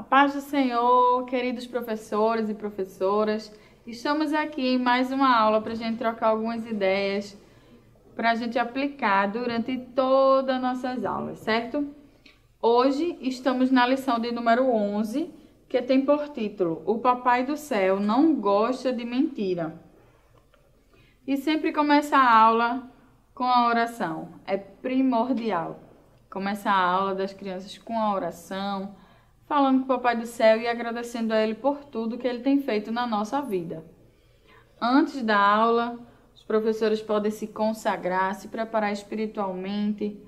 A paz do Senhor, queridos professores e professoras, estamos aqui em mais uma aula para a gente trocar algumas ideias, para a gente aplicar durante todas as nossas aulas, certo? Hoje estamos na lição de número 11, que tem por título O Papai do Céu não gosta de mentira. E sempre começa a aula com a oração, é primordial. Começa a aula das crianças com a oração, falando com o Papai do Céu e agradecendo a Ele por tudo que Ele tem feito na nossa vida. Antes da aula, os professores podem se consagrar, se preparar espiritualmente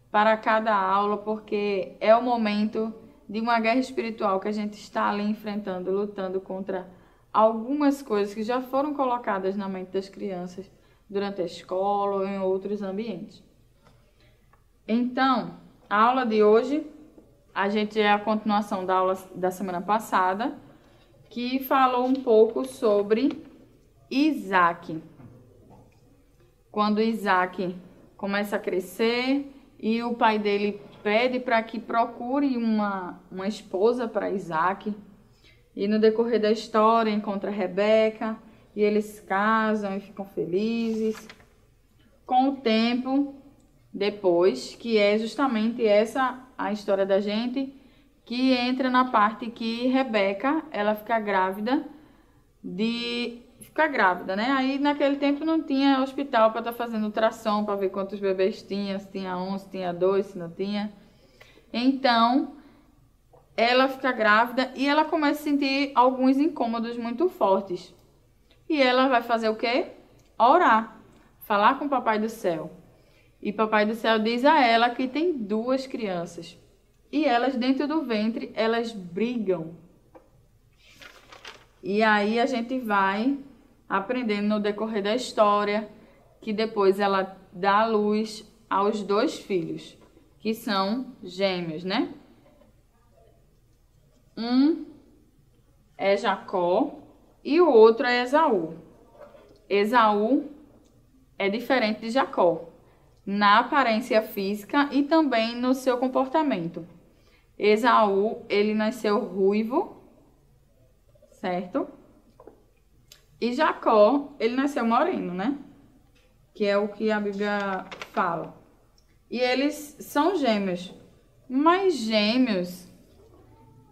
para cada aula, porque é o momento de uma guerra espiritual que a gente está ali enfrentando, lutando contra algumas coisas que já foram colocadas na mente das crianças durante a escola ou em outros ambientes. Então, a aula de hoje, a gente é a continuação da aula da semana passada, que falou um pouco sobre Isaac. Quando Isaac começa a crescer e o pai dele pede para que procure uma esposa para Isaac. E no decorrer da história encontra Rebeca e eles casam e ficam felizes. Com o tempo, depois, que é justamente essa a história da gente, que entra na parte que Rebeca, ela fica grávida, né? Aí naquele tempo não tinha hospital para estar fazendo ultrassom, para ver quantos bebês tinha, se tinha um, se tinha dois, se não tinha. Então, ela fica grávida e ela começa a sentir alguns incômodos muito fortes. E ela vai fazer o quê? Orar, falar com o Papai do Céu. E Papai do Céu diz a ela que tem duas crianças. E elas dentro do ventre, elas brigam. E aí a gente vai aprendendo no decorrer da história que depois ela dá à luz aos dois filhos, que são gêmeos, né? Um é Jacó e o outro é Esaú. Esaú é diferente de Jacó na aparência física e também no seu comportamento. Esaú, ele nasceu ruivo, certo? E Jacó, ele nasceu moreno, né? Que é o que a Bíblia fala. E eles são gêmeos. Mas gêmeos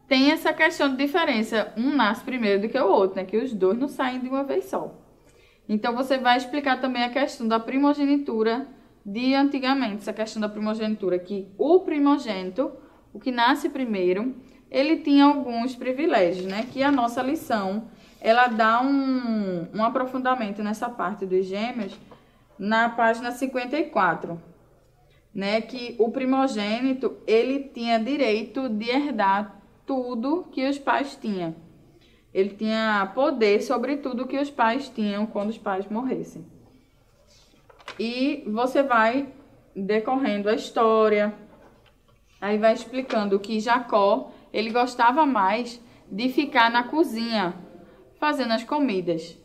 tem essa questão de diferença. Um nasce primeiro do que o outro, né? Que os dois não saem de uma vez só. Então, você vai explicar também a questão da primogenitura de antigamente. Essa questão da primogenitura, que o primogênito, o que nasce primeiro, ele tinha alguns privilégios, né? Que a nossa lição, ela dá um aprofundamento nessa parte dos gêmeos na página 54, né? Que o primogênito, ele tinha direito de herdar tudo que os pais tinham. Ele tinha poder sobre tudo que os pais tinham quando os pais morressem. E você vai decorrendo a história, aí vai explicando que Jacó, ele gostava mais de ficar na cozinha, fazendo as comidas.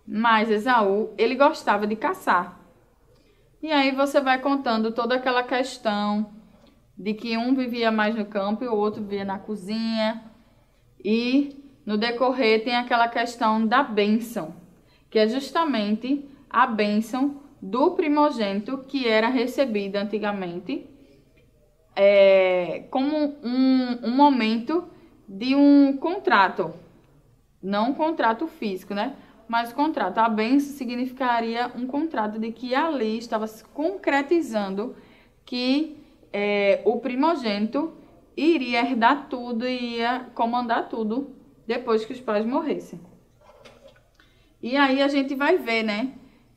Mas Esaú, ele gostava de caçar. E aí você vai contando toda aquela questão de que um vivia mais no campo e o outro vivia na cozinha. E no decorrer tem aquela questão da bênção, que é justamente a bênção do primogênito que era recebida antigamente como um momento de um contrato. Não um contrato físico, né? Mas contrato. A bênção significaria um contrato de que ali estava se concretizando que o primogênito iria herdar tudo e ia comandar tudo depois que os pais morressem. E aí a gente vai ver, né,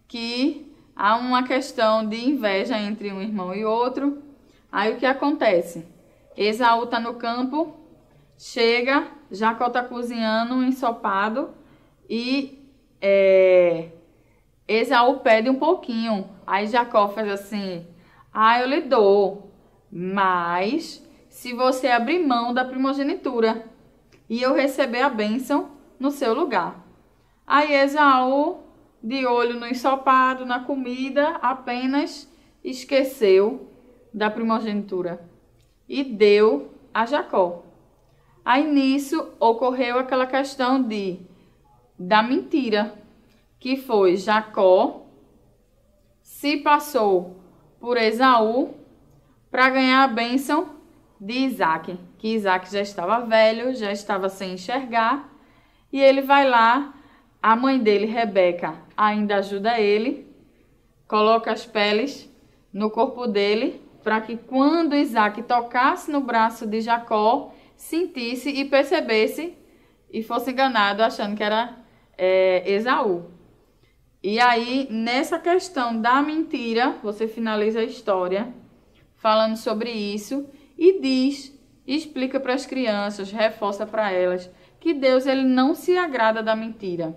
que há uma questão de inveja entre um irmão e outro. Aí o que acontece? Esaú está no campo, chega, Jacó está cozinhando um ensopado e Esaú pede um pouquinho. Aí Jacó faz assim: eu lhe dou, mas se você abrir mão da primogenitura e eu receber a bênção no seu lugar. Aí Esaú, de olho no ensopado, na comida, apenas esqueceu da primogenitura e deu a Jacó. Aí nisso ocorreu aquela questão da mentira, que foi Jacó se passou por Esaú para ganhar a bênção de Isaac, que Isaac já estava velho, já estava sem enxergar, e ele vai lá, a mãe dele, Rebeca, ainda ajuda ele, coloca as peles no corpo dele, para que quando Isaac tocasse no braço de Jacó, sentisse e percebesse e fosse enganado achando que era Esaú. E aí, nessa questão da mentira, você finaliza a história falando sobre isso e explica para as crianças, reforça para elas que Deus ele não se agrada da mentira.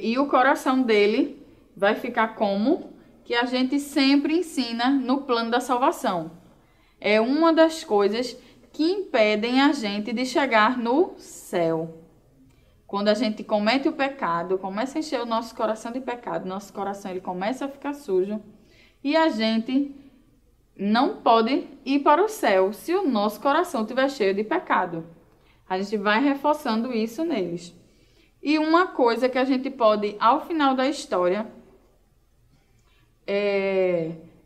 E o coração dele vai ficar como que a gente sempre ensina no plano da salvação. É uma das coisas que impedem a gente de chegar no céu. Quando a gente comete o pecado, começa a encher o nosso coração de pecado, nosso coração ele começa a ficar sujo e a gente não pode ir para o céu se o nosso coração estiver cheio de pecado. A gente vai reforçando isso neles. E uma coisa que a gente pode, ao final da história,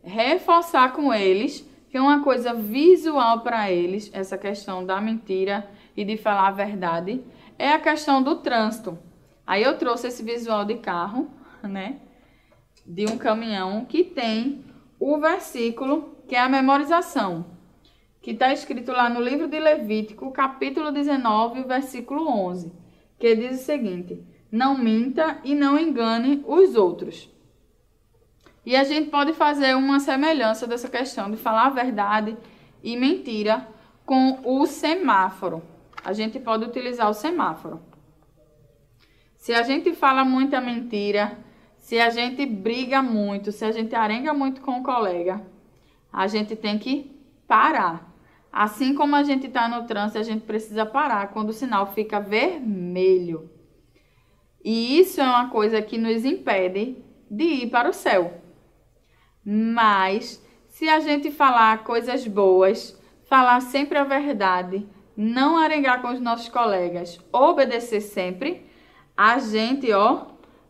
reforçar com eles, que é uma coisa visual para eles, essa questão da mentira e de falar a verdade, é a questão do trânsito. Aí eu trouxe esse visual de carro, né? De um caminhão que tem o versículo, que é a memorização, que está escrito lá no livro de Levítico, capítulo 19, versículo 11, que diz o seguinte: não minta e não engane os outros. E a gente pode fazer uma semelhança dessa questão de falar a verdade e mentira com o semáforo. A gente pode utilizar o semáforo. Se a gente fala muita mentira, se a gente briga muito, se a gente arenga muito com o colega, a gente tem que parar. Assim como a gente está no trânsito, a gente precisa parar quando o sinal fica vermelho. E isso é uma coisa que nos impede de ir para o céu. Mas, se a gente falar coisas boas, falar sempre a verdade, não arengar com os nossos colegas, obedecer sempre, a gente,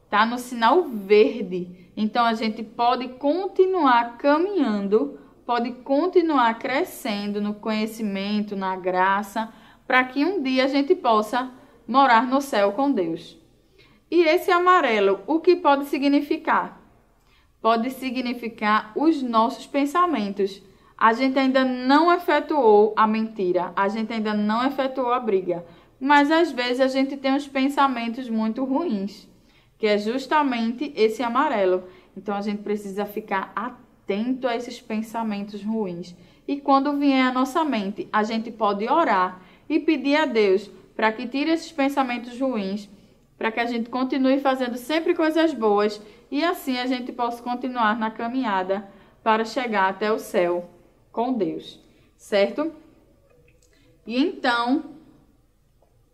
tá no sinal verde. Então, a gente pode continuar caminhando, pode continuar crescendo no conhecimento, na graça, para que um dia a gente possa morar no céu com Deus. E esse amarelo, o que pode significar? Pode significar os nossos pensamentos. A gente ainda não efetuou a mentira, a gente ainda não efetuou a briga, mas às vezes a gente tem uns pensamentos muito ruins, que é justamente esse amarelo. Então a gente precisa ficar atento a esses pensamentos ruins. E quando vier à nossa mente, a gente pode orar e pedir a Deus para que tire esses pensamentos ruins, para que a gente continue fazendo sempre coisas boas e assim a gente possa continuar na caminhada para chegar até o céu com Deus, certo? E então,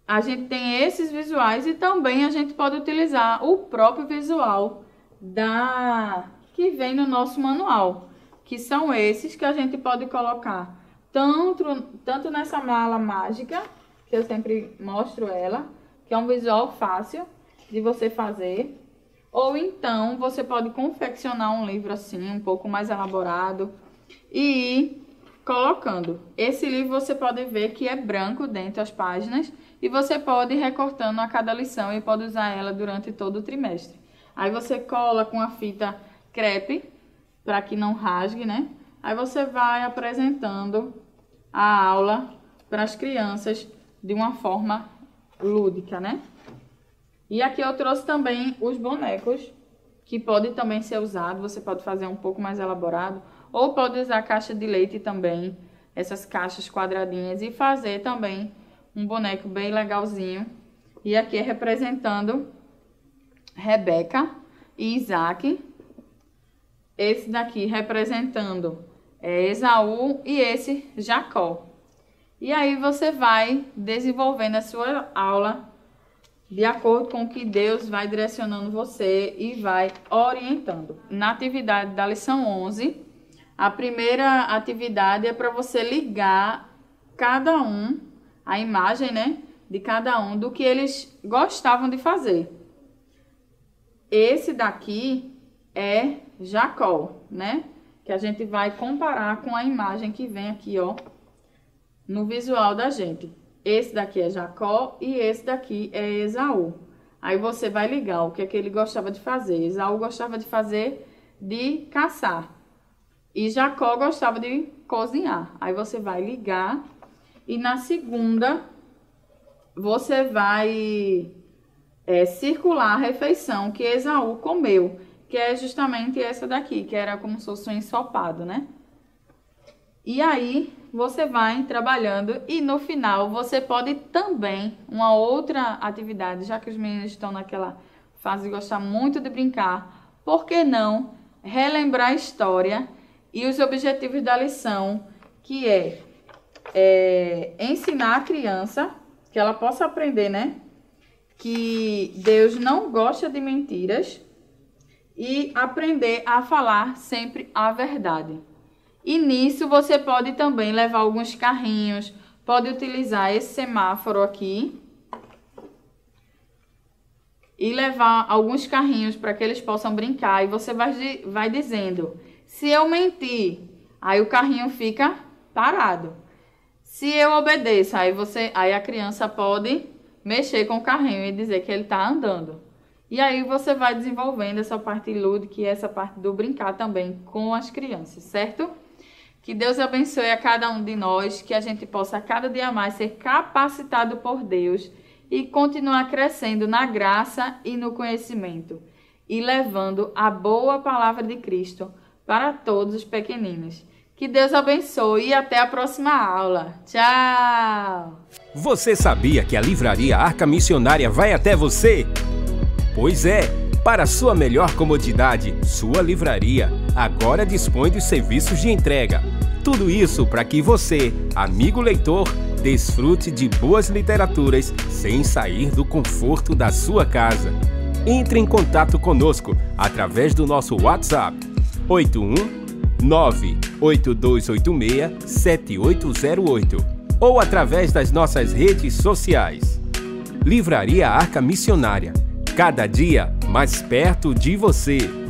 a gente tem esses visuais e também a gente pode utilizar o próprio visual que vem no nosso manual, que são esses que a gente pode colocar tanto nessa mala mágica, que eu sempre mostro ela, que é um visual fácil de você fazer, ou então você pode confeccionar um livro assim, um pouco mais elaborado, e ir colocando. Esse livro você pode ver que é branco dentro das páginas e você pode ir recortando a cada lição e pode usar ela durante todo o trimestre. Aí você cola com a fita crepe para que não rasgue, né? Aí você vai apresentando a aula para as crianças de uma forma lúdica, né? E aqui eu trouxe também os bonecos, que podem também ser usados. Você pode fazer um pouco mais elaborado, ou pode usar caixa de leite também, essas caixas quadradinhas, e fazer também um boneco bem legalzinho. E aqui é representando Rebeca e Isaac. Esse daqui representando Esaú e esse Jacó. E aí você vai desenvolvendo a sua aula de acordo com o que Deus vai direcionando você e vai orientando. Na atividade da lição 11, a primeira atividade é para você ligar cada um, a imagem, né, de cada um, do que eles gostavam de fazer. Esse daqui é Jacó, né? Que a gente vai comparar com a imagem que vem aqui, ó, no visual da gente. Esse daqui é Jacó e esse daqui é Esaú. Aí você vai ligar o que é que ele gostava de fazer. Esaú gostava de fazer de caçar. E Jacó gostava de cozinhar. Aí você vai ligar e na segunda você vai circular a refeição que Esaú comeu, que é justamente essa daqui, que era como se fosse um ensopado, né? E aí você vai trabalhando e no final você pode também, uma outra atividade, já que os meninos estão naquela fase de gostar muito de brincar, por que não relembrar a história e os objetivos da lição, que é ensinar a criança, que ela possa aprender, né? Que Deus não gosta de mentiras e aprender a falar sempre a verdade. E nisso você pode também levar alguns carrinhos, pode utilizar esse semáforo aqui e levar alguns carrinhos para que eles possam brincar. E você vai dizendo, se eu mentir, aí o carrinho fica parado. Se eu obedeço, aí a criança pode mexer com o carrinho e dizer que ele está andando. E aí você vai desenvolvendo essa parte lúdica e essa parte do brincar também com as crianças, certo? Que Deus abençoe a cada um de nós, que a gente possa cada dia mais ser capacitado por Deus e continuar crescendo na graça e no conhecimento e levando a boa palavra de Cristo para todos os pequeninos. Que Deus abençoe e até a próxima aula. Tchau! Você sabia que a Livraria Arca Missionária vai até você? Pois é, para sua melhor comodidade, sua livraria agora dispõe dos serviços de entrega. Tudo isso para que você, amigo leitor, desfrute de boas literaturas sem sair do conforto da sua casa. Entre em contato conosco através do nosso WhatsApp 81982867808 ou através das nossas redes sociais. Livraria Arca Missionária, cada dia mais perto de você.